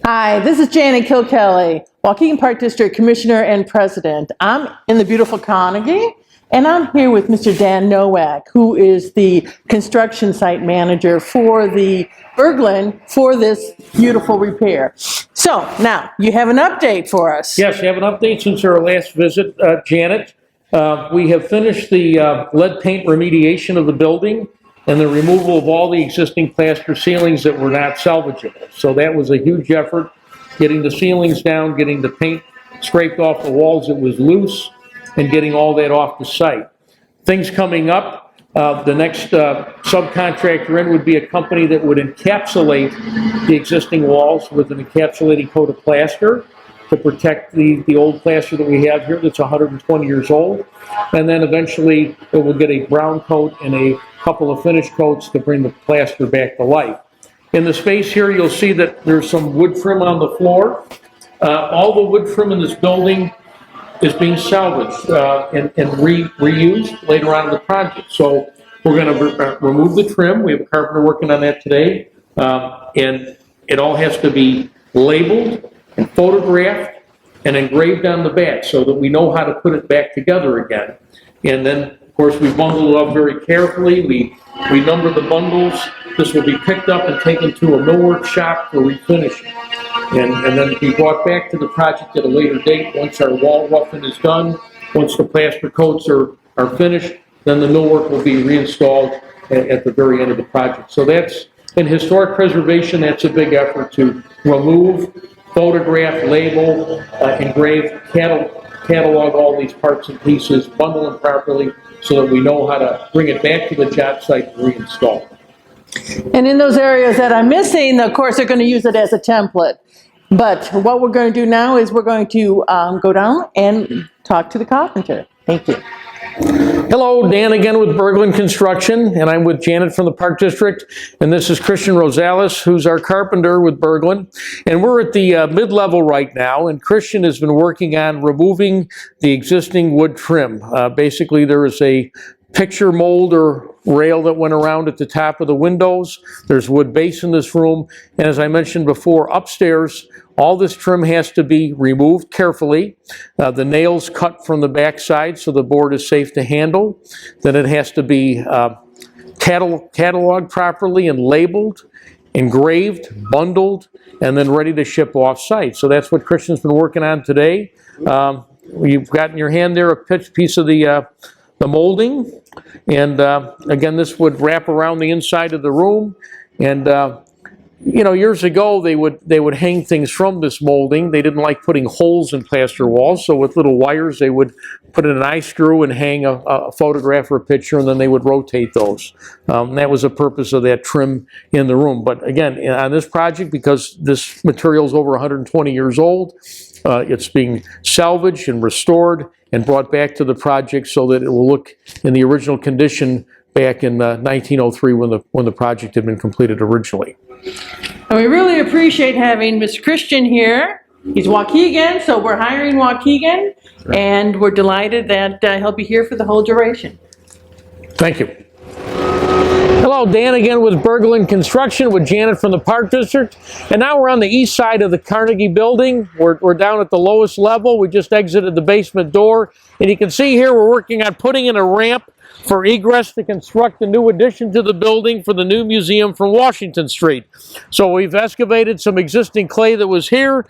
Hi, this is Janet Kilkelly, Waukegan Park District Commissioner and President. I'm in the beautiful Carnegie, and I'm here with Mr. Dan Nowak, who is the construction site manager for the Berglund for this beautiful repair. So now you have an update for us. Yes, we have an update since our last visit, Janet. We have finished the lead paint remediation of the building and the removal of all the existing plaster ceilings that were not salvageable. So that was a huge effort, getting the ceilings down, getting the paint scraped off the walls that was loose, and getting all that off the site. Things coming up, the next subcontractor in would be a company that would encapsulate the existing walls with an encapsulating coat of plaster to protect the old plaster that we have here that's 120 years old. And then eventually it will get a brown coat and a couple of finish coats to bring the plaster back to life. In the space here, you'll see that there's some wood trim on the floor. All the wood trim in this building is being salvaged and reused later on in the project. So we're going to remove the trim. We have a carpenter working on that today. And it all has to be labeled and photographed and engraved on the back so that we know how to put it back together again. And then, of course, we bundle it up very carefully. We number the bundles. This will be picked up and taken to a millwork shop for refinishing. And then be brought back to the project at a later date once our wall roughing is done. Once the plaster coats are finished, then the millwork will be reinstalled at the very end of the project. So that's, in historic preservation, that's a big effort to remove, photograph, label, engrave, catalog all these parts and pieces, bundle them properly so that we know how to bring it back to the job site and reinstall. And in those areas that I'm missing, of course, they're going to use it as a template. But what we're going to do now is we're going to go down and talk to the carpenter. Thank you. Hello, Dan again with Berglund Construction, and I'm with Janet from the Park District, and this is Christian Rosales, who's our carpenter with Berglund. And we're at the mid-level right now, and Christian has been working on removing the existing wood trim. Basically, there is a picture mold or rail that went around at the top of the windows. There's wood base in this room, and as I mentioned before, upstairs, all this trim has to be removed carefully. The nails cut from the back side so the board is safe to handle. Then it has to be cataloged properly and labeled, engraved, bundled, and then ready to ship off site. So that's what Christian's been working on today. You've got in your hand there a piece of the molding, and again, this would wrap around the inside of the room. And you know, years ago they would hang things from this molding. They didn't like putting holes in plaster walls, so with little wires they would put in an eye screw and hang a photograph or a picture, and then they would rotate those. That was the purpose of that trim in the room. But again, on this project, because this material is over 120 years old, it's being salvaged and restored and brought back to the project so that it will look in the original condition back in 1903 when the project had been completed originally. And we really appreciate having Mr. Christian here. He's Waukegan, so we're hiring Waukegan, and we're delighted that he'll be here for the whole duration. Thank you. Hello, Dan again with Berglund Construction with Janet from the Park District. And now we're on the east side of the Carnegie building. We're down at the lowest level. We just exited the basement door. And you can see here we're working on putting in a ramp for egress to construct a new addition to the building for the new museum from Washington Street. So we've excavated some existing clay that was here,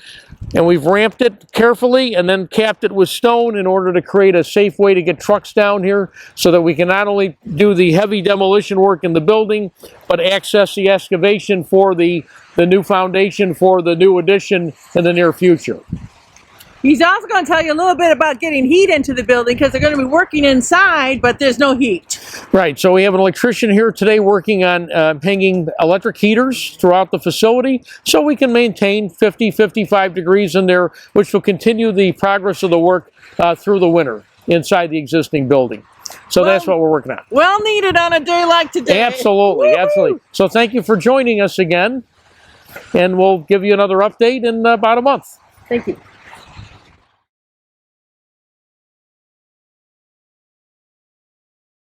and we've ramped it carefully and then capped it with stone in order to create a safe way to get trucks down here so that we can not only do the heavy demolition work in the building, but access the excavation for the new foundation for the new addition in the near future. He's also going to tell you a little bit about getting heat into the building because they're going to be working inside, but there's no heat. Right, so we have an electrician here today working on hanging electric heaters throughout the facility so we can maintain 50, 55 degrees in there, which will continue the progress of the work through the winter inside the existing building. So that's what we're working on. Well needed on a day like today. Absolutely, absolutely. So thank you for joining us again, and we'll give you another update in about a month. Thank you.